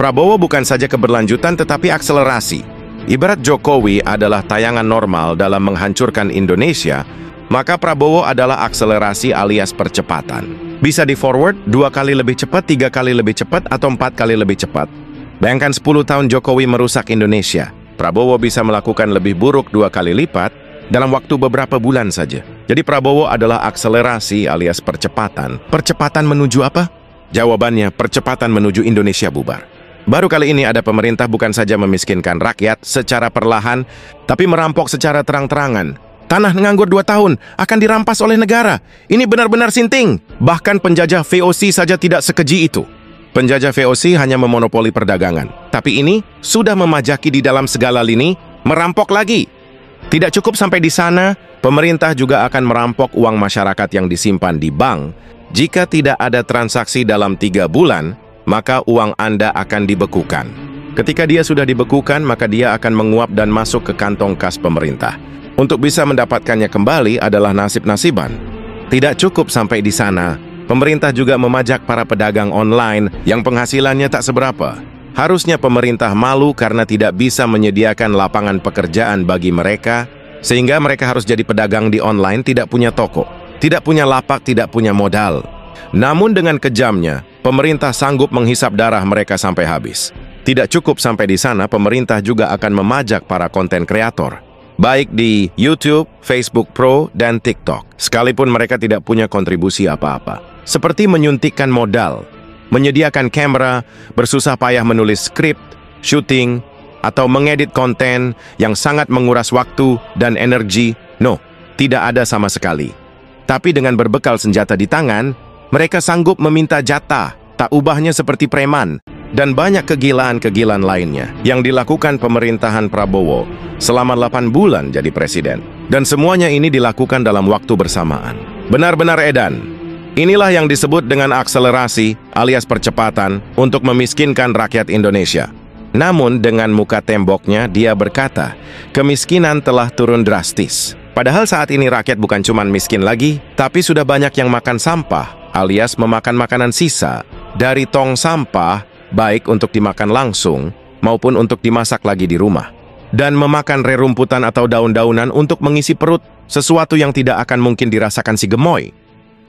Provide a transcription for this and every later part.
Prabowo bukan saja keberlanjutan tetapi akselerasi. Ibarat Jokowi adalah tayangan normal dalam menghancurkan Indonesia, maka Prabowo adalah akselerasi alias percepatan. Bisa di-forward 2 kali lebih cepat, 3 kali lebih cepat, atau 4 kali lebih cepat. Bayangkan 10 tahun Jokowi merusak Indonesia. Prabowo bisa melakukan lebih buruk 2 kali lipat dalam waktu beberapa bulan saja. Jadi Prabowo adalah akselerasi alias percepatan. Percepatan menuju apa? Jawabannya, percepatan menuju Indonesia bubar. Baru kali ini ada pemerintah bukan saja memiskinkan rakyat secara perlahan, tapi merampok secara terang-terangan. Tanah nganggur 2 tahun akan dirampas oleh negara. Ini benar-benar sinting. Bahkan penjajah VOC saja tidak sekeji itu. Penjajah VOC hanya memonopoli perdagangan. Tapi ini sudah memajaki di dalam segala lini, merampok lagi. Tidak cukup sampai di sana, pemerintah juga akan merampok uang masyarakat yang disimpan di bank. Jika tidak ada transaksi dalam 3 bulan, maka uang Anda akan dibekukan. Ketika dia sudah dibekukan, maka dia akan menguap dan masuk ke kantong kas pemerintah. Untuk bisa mendapatkannya kembali adalah nasib-nasiban. Tidak cukup sampai di sana, pemerintah juga memajak para pedagang online yang penghasilannya tak seberapa. Harusnya pemerintah malu karena tidak bisa menyediakan lapangan pekerjaan bagi mereka, sehingga mereka harus jadi pedagang di online, tidak punya toko, tidak punya lapak, tidak punya modal. Namun dengan kejamnya, pemerintah sanggup menghisap darah mereka sampai habis. Tidak cukup sampai di sana, pemerintah juga akan memajak para konten kreator, baik di YouTube, Facebook Pro, dan TikTok. Sekalipun mereka tidak punya kontribusi apa-apa. Seperti menyuntikkan modal, menyediakan kamera, bersusah payah menulis skrip, syuting, atau mengedit konten yang sangat menguras waktu dan energi. No, tidak ada sama sekali. Tapi dengan berbekal senjata di tangan, mereka sanggup meminta jatah, tak ubahnya seperti preman, dan banyak kegilaan-kegilaan lainnya yang dilakukan pemerintahan Prabowo selama 8 bulan jadi presiden. Dan semuanya ini dilakukan dalam waktu bersamaan. Benar-benar edan. Inilah yang disebut dengan akselerasi alias percepatan untuk memiskinkan rakyat Indonesia. Namun dengan muka temboknya dia berkata, kemiskinan telah turun drastis. Padahal saat ini rakyat bukan cuma miskin lagi, tapi sudah banyak yang makan sampah alias memakan makanan sisa dari tong sampah, baik untuk dimakan langsung maupun untuk dimasak lagi di rumah. Dan memakan rerumputan atau daun-daunan untuk mengisi perut, sesuatu yang tidak akan mungkin dirasakan si gemoy.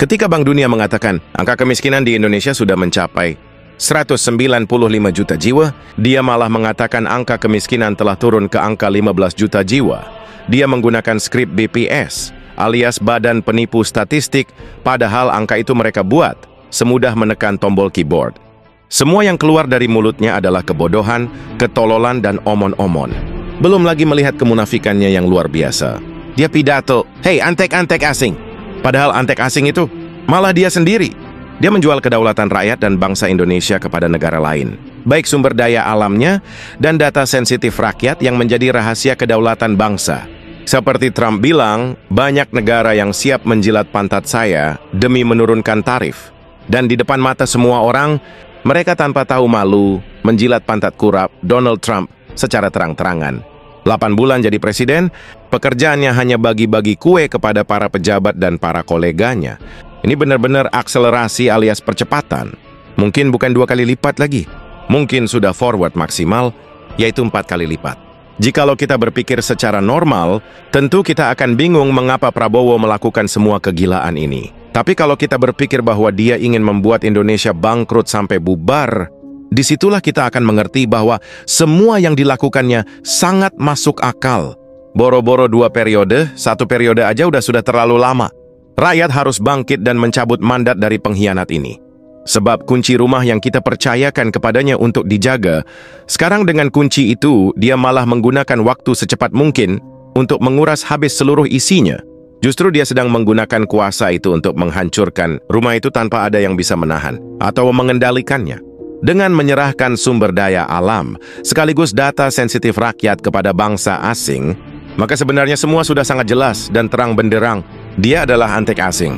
Ketika Bank Dunia mengatakan angka kemiskinan di Indonesia sudah mencapai 195 juta jiwa, dia malah mengatakan angka kemiskinan telah turun ke angka 15 juta jiwa. Dia menggunakan skrip BPS, alias Badan Penipu Statistik, padahal angka itu mereka buat semudah menekan tombol keyboard. Semua yang keluar dari mulutnya adalah kebodohan, ketololan, dan omon-omon. Belum lagi melihat kemunafikannya yang luar biasa. Dia pidato, "Hei, antek-antek asing." Padahal antek asing itu malah dia sendiri. Dia menjual kedaulatan rakyat dan bangsa Indonesia kepada negara lain. Baik sumber daya alamnya dan data sensitif rakyat yang menjadi rahasia kedaulatan bangsa. Seperti Trump bilang, banyak negara yang siap menjilat pantat saya demi menurunkan tarif. Dan di depan mata semua orang, mereka tanpa tahu malu menjilat pantat kurap Donald Trump secara terang-terangan. 8 bulan jadi presiden, pekerjaannya hanya bagi-bagi kue kepada para pejabat dan para koleganya. Ini benar-benar akselerasi alias percepatan. Mungkin bukan 2 kali lipat lagi. Mungkin sudah forward maksimal, yaitu 4 kali lipat. Jikalau kita berpikir secara normal, tentu kita akan bingung mengapa Prabowo melakukan semua kegilaan ini. Tapi kalau kita berpikir bahwa dia ingin membuat Indonesia bangkrut sampai bubar, disitulah kita akan mengerti bahwa semua yang dilakukannya sangat masuk akal. Boro-boro 2 periode, 1 periode aja sudah terlalu lama. Rakyat harus bangkit dan mencabut mandat dari pengkhianat ini. Sebab kunci rumah yang kita percayakan kepadanya untuk dijaga, sekarang dengan kunci itu, dia malah menggunakan waktu secepat mungkin untuk menguras habis seluruh isinya. Justru dia sedang menggunakan kuasa itu untuk menghancurkan rumah itu tanpa ada yang bisa menahan atau mengendalikannya. Dengan menyerahkan sumber daya alam, sekaligus data sensitif rakyat kepada bangsa asing, maka sebenarnya semua sudah sangat jelas dan terang benderang. Dia adalah antek asing.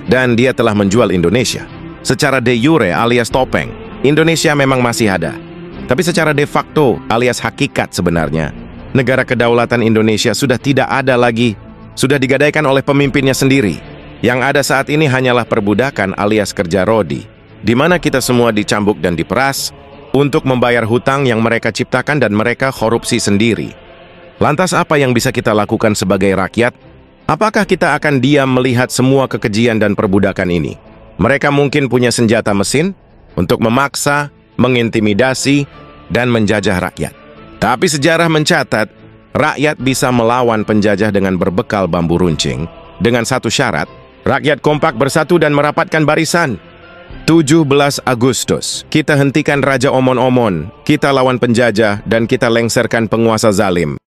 Dan dia telah menjual Indonesia. Secara de jure alias topeng, Indonesia memang masih ada. Tapi secara de facto alias hakikat sebenarnya, negara kedaulatan Indonesia sudah tidak ada lagi. Sudah digadaikan oleh pemimpinnya sendiri. Yang ada saat ini hanyalah perbudakan alias kerja rodi, di mana kita semua dicambuk dan diperas, untuk membayar hutang yang mereka ciptakan dan mereka korupsi sendiri. Lantas apa yang bisa kita lakukan sebagai rakyat? Apakah kita akan diam melihat semua kekejian dan perbudakan ini? Mereka mungkin punya senjata mesin untuk memaksa, mengintimidasi, dan menjajah rakyat. Tapi sejarah mencatat, rakyat bisa melawan penjajah dengan berbekal bambu runcing. Dengan satu syarat, rakyat kompak bersatu dan merapatkan barisan. 17 Agustus, kita hentikan Raja Omon-Omon, kita lawan penjajah, dan kita lengserkan penguasa zalim.